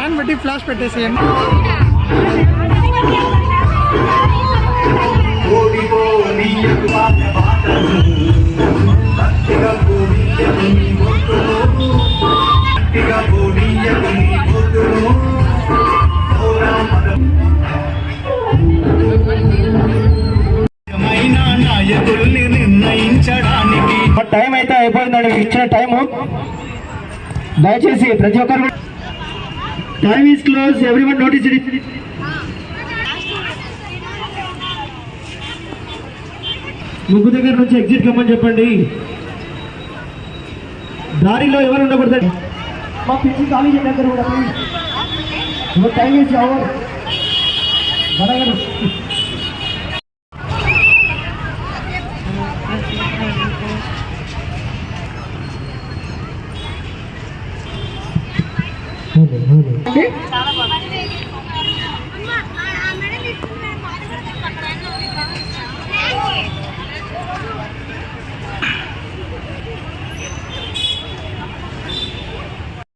Fan పెట్టి flash పెట్టేసేయండి. Time అయితే అయిపోయిందండి. ఇచ్చిన టైము దయచేసి ప్రతి ఒక్కరు time is close, everyone notice it. ముగ్గు దగ్గర నుంచి ఎగ్జిట్ కమ్మని చెప్పండి. దారిలో ఎవరు ఉండకూడదు. మా పిచ్చి ఖాళీ దగ్గర కూడా టైం ఈస్ ఓవర్.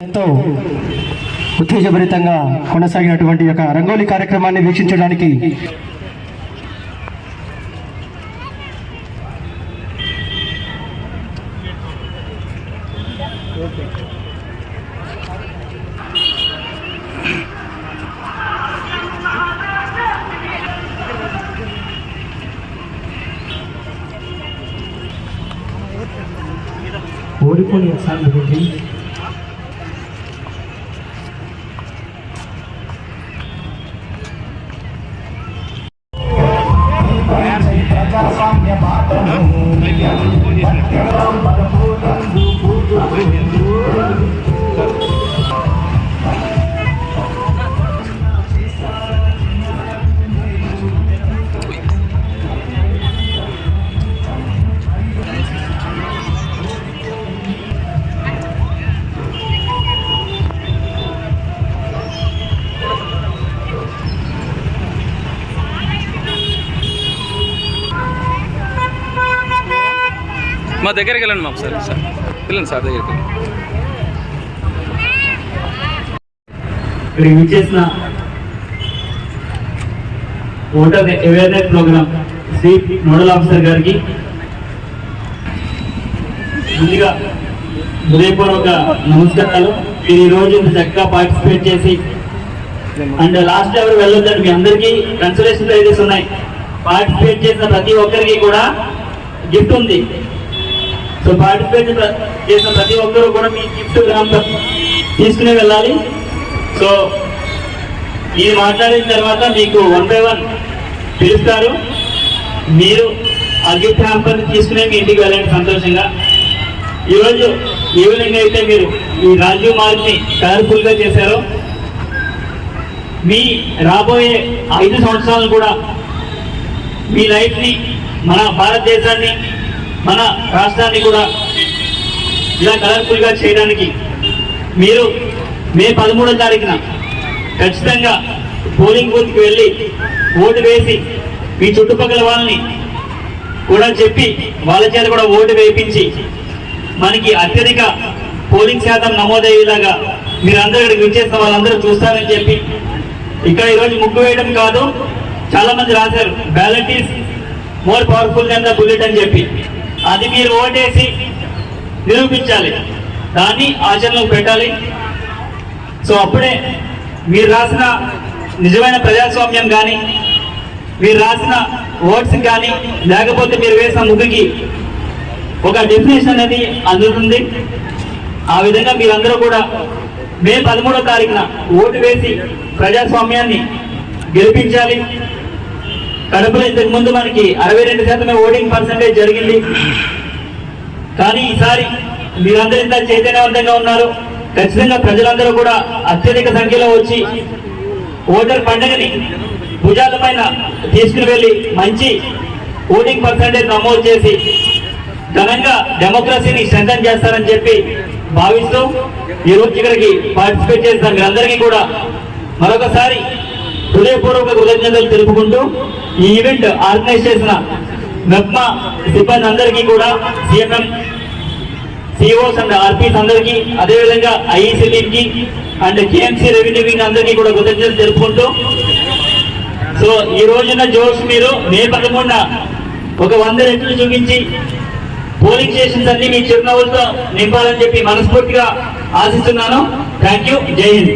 ఎంతో ఉత్తేజభరితంగా కొనసాగినటువంటి యొక్క రంగోలీ కార్యక్రమాన్ని వీక్షించడానికి ఓడిపోయి సార్లు పెట్టి మా దగ్గరికి వెళ్ళండి. మా సార్ వెళ్ళండి సార్ దగ్గరికి. ఇక్కడ ఇచ్చేసిన voter awareness program Shri nodal officer గారికి ముందుగా హృదయపూర్వక నమస్కారాలు. మీరు ఈరోజు చక్కగా పార్టిసిపేట్ చేసి అండ్ లాస్ట్ ఎవరు వెళ్ళొద్దండి. మీ అందరికీ కన్సలేషన్ ప్రైజెస్ ఉన్నాయి. పార్టిసిపేట్ చేసిన ప్రతి ఒక్కరికి కూడా గిఫ్ట్ ఉంది. సో పార్టిసిపేట్ చేసిన ప్రతి ఒక్కరు కూడా మీ గిఫ్ట్ తీసుకుని వెళ్ళాలి. సో ఇది మాట్లాడిన తర్వాత మీకు 1 by 1 పిలుస్తారు. మీరు ఆ గిఫ్ట్ హ్యాంపర్ని తీసుకునే మీ ఇంటికి వెళ్ళండి సంతోషంగా. ఈరోజు ఈవినింగ్ అయితే మీరు ఈ రాజీవ్ మార్గ్ని కలర్ఫుల్గా చేశారు. మీ రాబోయే 5 సంవత్సరాలు కూడా మీ లైఫ్ని, మన భారతదేశాన్ని, మన రాష్ట్రాన్ని కూడా ఇలా కలర్ఫుల్గా చేయడానికి మీరు మే 13వ తారీఖున ఖచ్చితంగా పోలింగ్ బూత్కి వెళ్ళి ఓటు వేసి మీ చుట్టుపక్కల వాళ్ళని కూడా చెప్పి వాళ్ళ చేత కూడా ఓటు వేయించి మనకి అత్యధిక పోలింగ్ శాతం నమోదయ్యేలాగా మీరందరూ ఇక్కడికి విచ్చేసిన వాళ్ళందరూ చూస్తారని చెప్పి ఇక్కడ ఈరోజు ముగ్గు వేయడం కాదు, చాలా మంది రాశారు ballot is more powerful than the bullet అని చెప్పి. అది మీరు ఓటేసి నిరూపించాలి, దాన్ని ఆచరణలో పెట్టాలి. సో అప్పుడే మీరు రాసిన నిజమైన ప్రజాస్వామ్యం కానీ, మీరు రాసిన ఓట్స్ కానీ, లేకపోతే మీరు వేసిన ముగ్గుకి ఒక డెఫినేషన్ అనేది అందుతుంది. ఆ విధంగా మీరందరూ కూడా మే 13వ తారీఖున ఓటు వేసి ప్రజాస్వామ్యాన్ని గెలిపించాలి. కడపలో ఇంతకు ముందు మనకి 62% ఓటింగ్ పర్సెంటేజ్ జరిగింది. కానీ ఈసారి మీరందరూ ఇంత చైతన్యవంతంగా ఉన్నారు. ఖచ్చితంగా ప్రజలందరూ కూడా అత్యధిక సంఖ్యలో వచ్చి ఓటర్ పండుగని భుజాల పైన తీసుకుని వెళ్ళి మంచి ఓటింగ్ పర్సెంటేజ్ నమోదు చేసి ఘనంగా డెమోక్రసీని స్ట్రెంథెన్ చేస్తారని చెప్పి భావిస్తూ ఈరోజు ఇక్కడికి పార్టిసిపేట్ చేసిన మీరందరికీ కూడా మరొకసారి హృదయపూర్వక కృతజ్ఞతలు తెలుపుకుంటూ ఈ ఈవెంట్ ఆర్గనైజ్ చేసిన మెప్మా సిబ్బంది అందరికీ కూడా, సిఓస్ అండ్ ఆర్పీస్ అందరికీ, అదేవిధంగా ఐఈసీ టీమ్ కి అండ్ కేఎంసీ రెవెన్యూ వింగ్ అందరికీ కూడా కృతజ్ఞతలు తెలుపుకుంటూ, సో ఈ రోజున జోష్ మీరు మే 11న ఒక 100 రెట్లు చూపించి పోలింగ్ స్టేషన్స్ అన్ని మీ చిరునవ్వులతో నింపాలని చెప్పి మనస్ఫూర్తిగా ఆశిస్తున్నాను. Thank you. జై హింద్.